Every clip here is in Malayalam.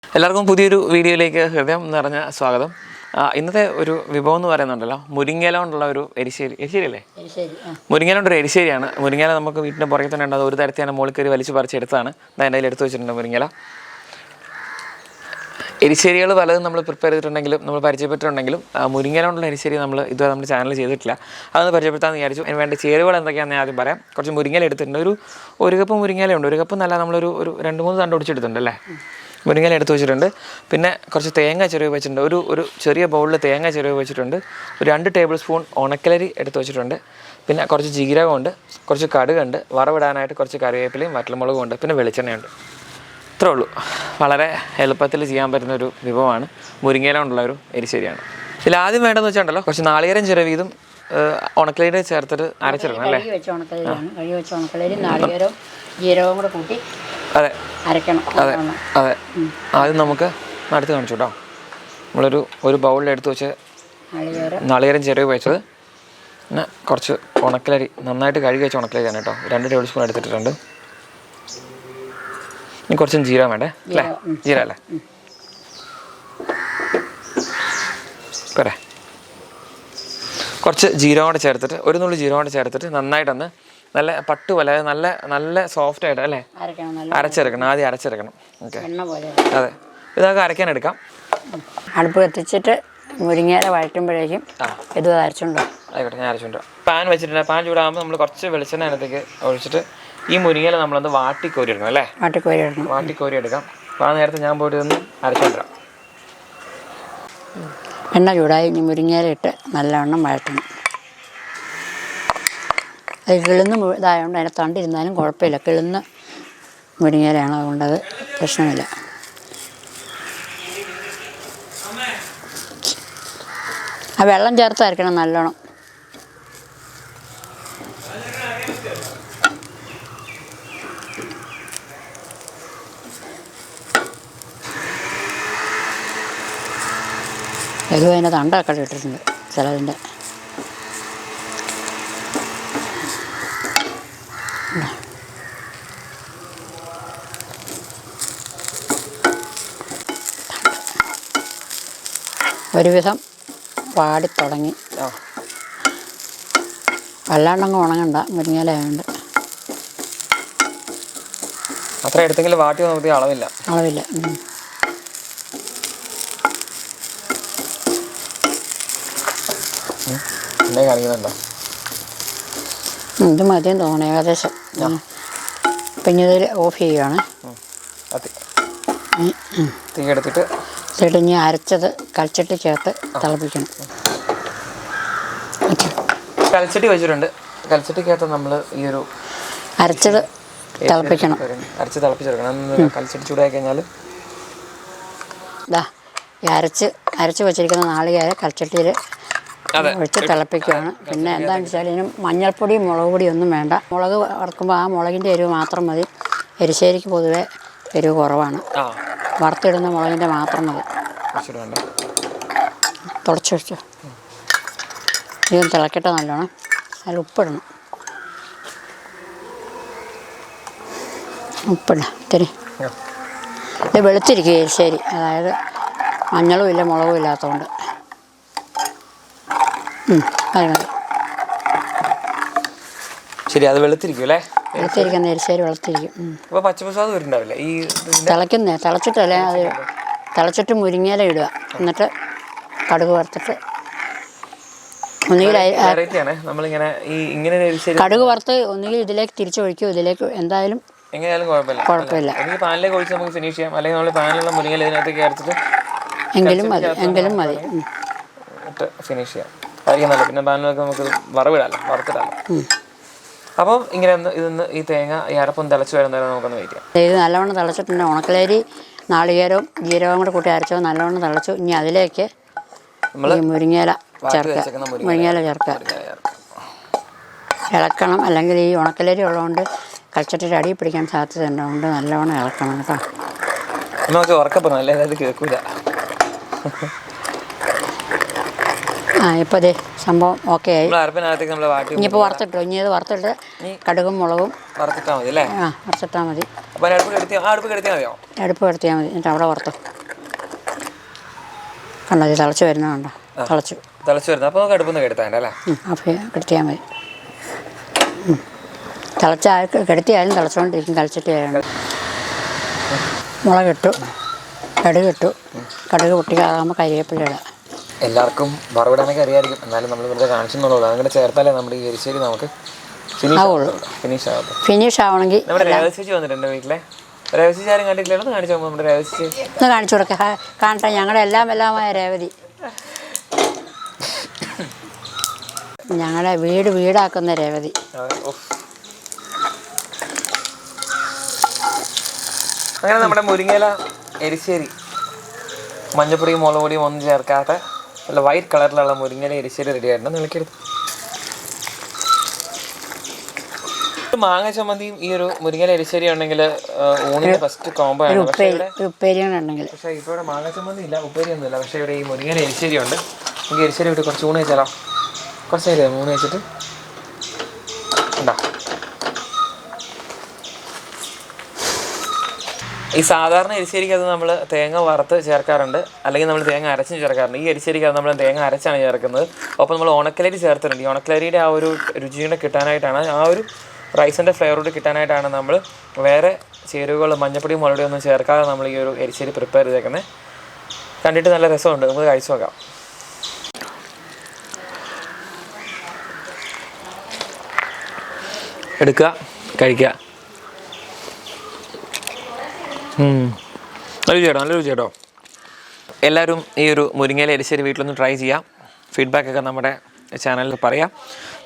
എല്ലാവർക്കും പുതിയൊരു വീഡിയോയിലേക്ക് ഹൃദയം നിറഞ്ഞ സ്വാഗതം. ഇന്നത്തെ ഒരു വിഭവം എന്ന് പറയുന്നുണ്ടല്ലോ, മുരിങ്ങയില കൊണ്ടുള്ള ഒരു എരിശ്ശേരി. എരിശ്ശേരിയല്ലേ? മുരിങ്ങയില കൊണ്ടൊരു എരിശ്ശേരിയാണ്. മുരിങ്ങയില നമുക്ക് വീട്ടിൻ്റെ പുറകെ തന്നെ ഉണ്ട്. അത് ഒരു തരത്തിലാണ് മുകളിൽ കയറി വലിച്ചു പറിച്ചെടുത്താണ്. എൻ്റെ കയ്യിൽ എടുത്തു വെച്ചിട്ടുണ്ട് മുരിങ്ങയില. എരിശ്ശേരികൾ പലതും നമ്മൾ പ്രിപ്പയർ ചെയ്തിട്ടുണ്ടെങ്കിലും നമ്മൾ പരിചയപ്പെട്ടിട്ടുണ്ടെങ്കിലും മുരിങ്ങയില കൊണ്ടുള്ള എരിശ്ശേരി ഇതുവരെ നമ്മുടെ ചാനൽ ചെയ്തിട്ടില്ല. അതൊന്ന് പരിചയപ്പെടുത്താമെന്ന് വിചാരിച്ചു. അതിന് വേണ്ട ചേരുവകൾ എന്തൊക്കെയാണെന്ന് ഞാൻ ആദ്യം പറയാം. കുറച്ച് മുരിങ്ങയില എടുത്തിട്ടുണ്ട്. ഒരു കപ്പ് മുരിങ്ങയിലുണ്ട്. ഒരു കപ്പ് നല്ല നമ്മളൊരു 2-3 തണ്ട് ഒടിച്ചെടുത്തിട്ടുണ്ട് അല്ലേ. മുരിങ്ങയില എടുത്ത് വെച്ചിട്ടുണ്ട്. പിന്നെ കുറച്ച് തേങ്ങ ചിരവ് വെച്ചിട്ടുണ്ട്. ഒരു ചെറിയ ബൗളിൽ തേങ്ങ ചിരവ് വെച്ചിട്ടുണ്ട്. ഒരു 2 ടേബിൾ സ്പൂൺ ഉണക്കലരി എടുത്ത് വെച്ചിട്ടുണ്ട്. പിന്നെ കുറച്ച് ജീരകമുണ്ട്, കുറച്ച് കടുകുണ്ട്, വറവിടാനായിട്ട് കുറച്ച് കറിവേപ്പിലയും വറ്റൽമുളകും ഉണ്ട്, പിന്നെ വെളിച്ചെണ്ണയുണ്ട്. ഇത്രേ ഉള്ളൂ. വളരെ എളുപ്പത്തിൽ ചെയ്യാൻ പറ്റുന്ന ഒരു വിഭവമാണ്. മുരിങ്ങയില കൊണ്ടുള്ള ഒരു എരിശ്ശേരിയാണ്. ഇതിൽ ആദ്യം വേണ്ടതെന്ന് വെച്ചിട്ടുണ്ടല്ലോ, കുറച്ച് നാളികേരം ചിരവിയതും ഉണക്കലരി ചേർത്തിട്ട് അരച്ചെടുക്കണം അല്ലേ. ജീരകവും കൂടെ കൂട്ടി അരക്കണം. അതെ. ആദ്യം നമുക്ക് അടുത്ത് കാണിച്ചു കേട്ടോ. ഒരു ബൗളിൽ എടുത്ത് വെച്ച് നാളികേരം ചിരവ് വെച്ചത്, പിന്നെ കുറച്ച് ഉണക്കലരി നന്നായിട്ട് കഴുകി വെച്ച ഉണക്കലരിയാണ് കേട്ടോ. 2 ടേബിൾ സ്പൂൺ എടുത്തിട്ടുണ്ട്. ഇനി കുറച്ചും ജീരകം വേണ്ടേ അല്ലേ? ജീരകം അല്ലേ? പോരെ. കുറച്ച് ജീരകം കൂടെ ചേർത്തിട്ട്, ഒരു നുള്ളി ജീരകം കൂടെ ചേർത്തിട്ട് നന്നായിട്ടൊന്ന് നല്ല പട്ട് പോലെ നല്ല സോഫ്റ്റ് ആയിട്ട് അല്ലേ അരച്ചെടുക്കണം. ആദ്യം അരച്ചെടുക്കണം. ഓക്കെ, അതെ. ഇതൊക്കെ അരയ്ക്കാൻ എടുക്കാം. അടുപ്പ് കത്തിച്ചിട്ട് മുരിങ്ങയില വഴറ്റുമ്പോഴേക്കും ഇത് അരച്ചുണ്ടോ? ആയിക്കോട്ടെ, ഞാൻ അരച്ചുണ്ടോ. പാൻ വെച്ചിട്ടുണ്ട്. പാൻ ചൂടാകുമ്പോൾ നമ്മൾ കുറച്ച് വെളിച്ചെണ്ണ അതിനകത്തേക്ക് ഒഴിച്ചിട്ട് ഈ മുരിങ്ങയില നമ്മളൊന്ന് വാട്ടിക്കോരി എടുക്കണം അല്ലേ. വാട്ടിക്കോരി എടുക്കാം. അപ്പോൾ ആ നേരത്തെ ഞാൻ പോയിട്ട് ഒന്ന് അരച്ചുകൊണ്ടിരാം. എണ്ണ ചൂടായി ഇനി മുരിങ്ങയില ഇട്ട് നല്ലവണ്ണം വഴറ്റണം. അത് കിളുന്ന് ഇതായതുകൊണ്ട് അതിനെ തണ്ടിരുന്നാലും കുഴപ്പമില്ല. കിളുന്ന് മുരിങ്ങയിലാണ്, അതുകൊണ്ടത് പ്രശ്നമില്ല. ആ വെള്ളം ചേർത്ത് അരക്കണം നല്ലോണം. ഇത് അതിൻ്റെ തണ്ടൊക്കെ ഇട്ടിട്ടുണ്ട് ചിലതിൻ്റെ. ഒരുവിധം വാടിത്തുടങ്ങി. വല്ലാണ്ടങ്ങ് ഉണങ്ങണ്ട, മുരിങ്ങയില ആയതുകൊണ്ട്. അത്ര എടുത്തെങ്കിലും വാട്ടി നോക്കി അളവില്ല. ഇത് മതിയും തോന്നണം ഏകദേശം. അപ്പം ഇനി ഇതിൽ ഓഫ് ചെയ്യുകയാണ്. എടുത്തിട്ട് ഇനി അരച്ചത് കൽച്ചട്ടി ചേർത്ത് തിളപ്പിക്കണം. കൽച്ചട്ടി വെച്ചിട്ടുണ്ട്. കൽച്ചട്ടിക്കകത്ത് നമ്മൾ ഈ ഒരു അരച്ചത് തിളപ്പിക്കണം. തിളപ്പിച്ചെടുക്കണം. കൽച്ചട്ടി ചൂടായി കഴിഞ്ഞാൽ ഇതാ ഈ അരച്ച് വെച്ചിരിക്കുന്ന നാളികേരം കൽച്ചട്ടിയിൽ ഒഴിച്ച് തിളപ്പിക്കുകയാണ്. പിന്നെ എന്താണെന്ന് വെച്ചാൽ ഇതിന് മഞ്ഞൾപ്പൊടി മുളക് പൊടി ഒന്നും വേണ്ട. മുളക് വറുക്കുമ്പോൾ ആ മുളകിൻ്റെ എരിവ് മാത്രം മതി. എരിശ്ശേരിക്ക് പൊതുവെ എരിവ് കുറവാണ്. വറുത്തിടുന്ന മുളകിൻ്റെ മാത്രം മതി. തുടച്ച് വെച്ചു. ഇതൊന്ന് തിളക്കട്ടെ നല്ലോണം. അതിൽ ഉപ്പിടണം. ഉപ്പിടണം ഇത്തിരി. ഇത് വെളുത്തിരിക്കും എരിശ്ശേരി, അതായത് മഞ്ഞളും ഇല്ല മുളകും ഇല്ലാത്തതുകൊണ്ട്. അത് മതി. ശരി, അത് വെളുത്തിരിക്കും അല്ലേ? വെളുത്തിരിക്കുന്ന എരിശ്ശേരി വെളുത്തിരിക്കും. തിളച്ചിട്ടല്ലേ അത്. തിളച്ചിട്ട് മുരിങ്ങയില ഇടുക. എന്നിട്ട് കടുക് വറുത്തിട്ട് കടുക് വറുത്ത് ഒന്നുകിൽ ഇതിലേക്ക് തിരിച്ചൊഴിക്കും, ഇതിലേക്ക് എന്തായാലും കുഴപ്പമില്ല. എങ്കിലും മതി. ഫിനിഷ് ചെയ്യാം. പിന്നെ പാനിലൊക്കെ നമുക്ക് വറുത്തിടാലോ. അപ്പം ഇങ്ങനെ ഈ തേങ്ങ ഈ അരപ്പൊന്ന് തിളച്ച് വരുന്നവരെ നമുക്കൊന്ന് വെയിറ്റ് ചെയ്യാം. ഇത് നല്ലവണ്ണം തിളച്ചിട്ടുണ്ട്. ഉണക്കലരി നാളികേരവും ജീരകവും കൂടെ കൂട്ടി അരച്ചോ നല്ലവണ്ണം തിളച്ചു. ഇനി അതിലേക്ക് മുരിങ്ങയില ചേർക്കുക. ഇളക്കണം. അല്ലെങ്കിൽ ഈ ഉണക്കലരി ഉള്ളതുകൊണ്ട് കൽച്ചട്ടിയുടെ അടിയിൽ പിടിക്കാൻ സാധ്യതയുണ്ട്. അതുകൊണ്ട് നല്ലവണ്ണം ഇളക്കണം കേട്ടോ. നമുക്ക് ഉറക്കപ്പെടുന്നു അല്ലേ, അത് കേൾക്കൂല. ഇപ്പോൾ അതേ സംഭവം ഓക്കെ ആയി. ഇനിയിപ്പോൾ വറുത്തിട്ടോ. ഇനി ഇത് വറുത്തിട്ട് കടുകും മുളകും വറുത്തിട്ടാൽ മതി അല്ലേ? വറുത്തിട്ടാൽ മതി. അപ്പോൾ അടുപ്പ് കെടുത്തിയാൽ മതിയോ? അടുപ്പ് കിടത്തിയാൽ മതി. എന്നിട്ട് അവിടെ വറുത്തു കണ്ടോ, ഇത് തിളച്ച് വരുന്നതുണ്ടോ? തിളച്ച് വരുന്നത്. അപ്പോൾ നമുക്ക് അടുപ്പൊന്ന് കെടുത്താൻ അല്ലേ? അപ്പോൾ കെടുത്തിയാൽ മതി. കെടുത്തിയാലും തിളച്ചുകൊണ്ടിരിക്കും. കളിച്ചിട്ട് മുളകിട്ടു, കടുക് പൊട്ടിക്കാകുമ്പോൾ കരിവേപ്പില ഇടാം. എല്ലാവർക്കും വറവിടാനൊക്കെ അറിയാമായിരിക്കും, എന്നാലും നമ്മൾ വെറുതെ കാണിച്ചെന്നുള്ളൂ. അങ്ങനെ ചേർത്താലേ നമ്മുടെ ഈ എരിശ്ശേരി നമുക്ക് ഫിനിഷ് ആവണമെങ്കിൽ. നമ്മുടെ രേവതിച്ചേച്ചി വന്നിട്ടുണ്ട് വീട്ടിലെ. രേവതിച്ചേച്ചി ആരും കണ്ടിട്ടില്ല, ഒന്ന് കാണിച്ചു പോകുമ്പോൾ നമ്മുടെ രേവതിച്ചേച്ചി ഒന്ന് കാണിച്ചു കൊടുക്കുക. കാണട്ടെ ഞങ്ങളുടെ എല്ലാമായ രേവതി. ഞങ്ങളുടെ വീടാക്കുന്ന രേവതി. അങ്ങനെ നമ്മുടെ മുരിങ്ങയില എരിശ്ശേരി മഞ്ഞപ്പൊടിയും മുളക് പൊടിയും ഒന്നും ചേർക്കാത്ത നല്ല വൈറ്റ് കളറിലുള്ള മുരിങ്ങയില എരിശ്ശേരി റെഡി ആയിട്ടുണ്ട്. നിലക്കെടുത്ത് മാങ്ങ ചമ്മന്തിയും ഈ ഒരു മുരിങ്ങയില എരിശ്ശേരി ഉണ്ടെങ്കിൽ ഊണിന് ഫസ്റ്റ് കോംബോ ആണ്. പക്ഷേ ഇവിടെ മാങ്ങ ചമ്മന്തി ഇല്ല, ഉപ്പേരി ഒന്നും ഇല്ല. പക്ഷേ ഇവിടെ ഈ മുരിങ്ങയില എരിശ്ശേരി ഉണ്ട്. നമുക്ക് എരിശ്ശേരി വിട്ട് കുറച്ച് ഊണ് വെച്ചാലോ? കുറച്ച് നേരം ഊണ് വെച്ചിട്ട് ഉണ്ടാ. ഈ സാധാരണ എരിശ്ശേരിക്കകത്ത് നമ്മൾ തേങ്ങ വറുത്ത് ചേർക്കാറുണ്ട്, അല്ലെങ്കിൽ നമ്മൾ തേങ്ങ അരച്ചും ചേർക്കാറുണ്ട്. ഈ എരിശ്ശേരിക്കകത്ത് നമ്മൾ തേങ്ങ അരച്ചാണ് ചേർക്കുന്നത്. ഒപ്പം നമ്മൾ ഉണക്കലരി ചേർത്തിട്ടുണ്ട്. ഈ ഉണക്കലരിയുടെ ആ ഒരു രുചിയുടെ കിട്ടാനായിട്ടാണ്, ആ ഒരു റൈസിൻ്റെ ഫ്ലേവറോട് കിട്ടാനായിട്ടാണ് നമ്മൾ വേറെ ചേരുവകൾ മഞ്ഞപ്പൊടിയും മുളകും ഒന്നും ചേർക്കാതെ നമ്മൾ ഈ ഒരു എരിശ്ശേരി പ്രിപ്പയർ ചെയ്തേക്കുന്നത്. കണ്ടിട്ട് നല്ല രസമുണ്ട്, നമുക്ക് കഴിച്ചു നോക്കാം. എടുക്കുക, കഴിക്കുക. നല്ല രുചി കേട്ടോ. എല്ലാവരും ഈ ഒരു മുരിങ്ങയില എരിശ്ശേരി വീട്ടിലൊന്ന് ട്രൈ ചെയ്യാം. ഫീഡ്ബാക്കൊക്കെ നമ്മുടെ ചാനലിൽ പറയാം.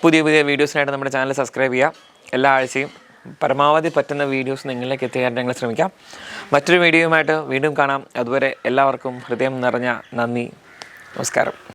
പുതിയ വീഡിയോസിനായിട്ട് നമ്മുടെ ചാനൽ സബ്സ്ക്രൈബ് ചെയ്യാം. എല്ലാ ആഴ്ചയും പരമാവധി പറ്റുന്ന വീഡിയോസ് നിങ്ങളിലേക്ക് എത്തിക്കാൻ ഞങ്ങൾ ശ്രമിക്കാം. മറ്റൊരു വീഡിയോയുമായിട്ട് വീണ്ടും കാണാം. അതുവരെ എല്ലാവർക്കും ഹൃദയം നിറഞ്ഞ നന്ദി, നമസ്കാരം.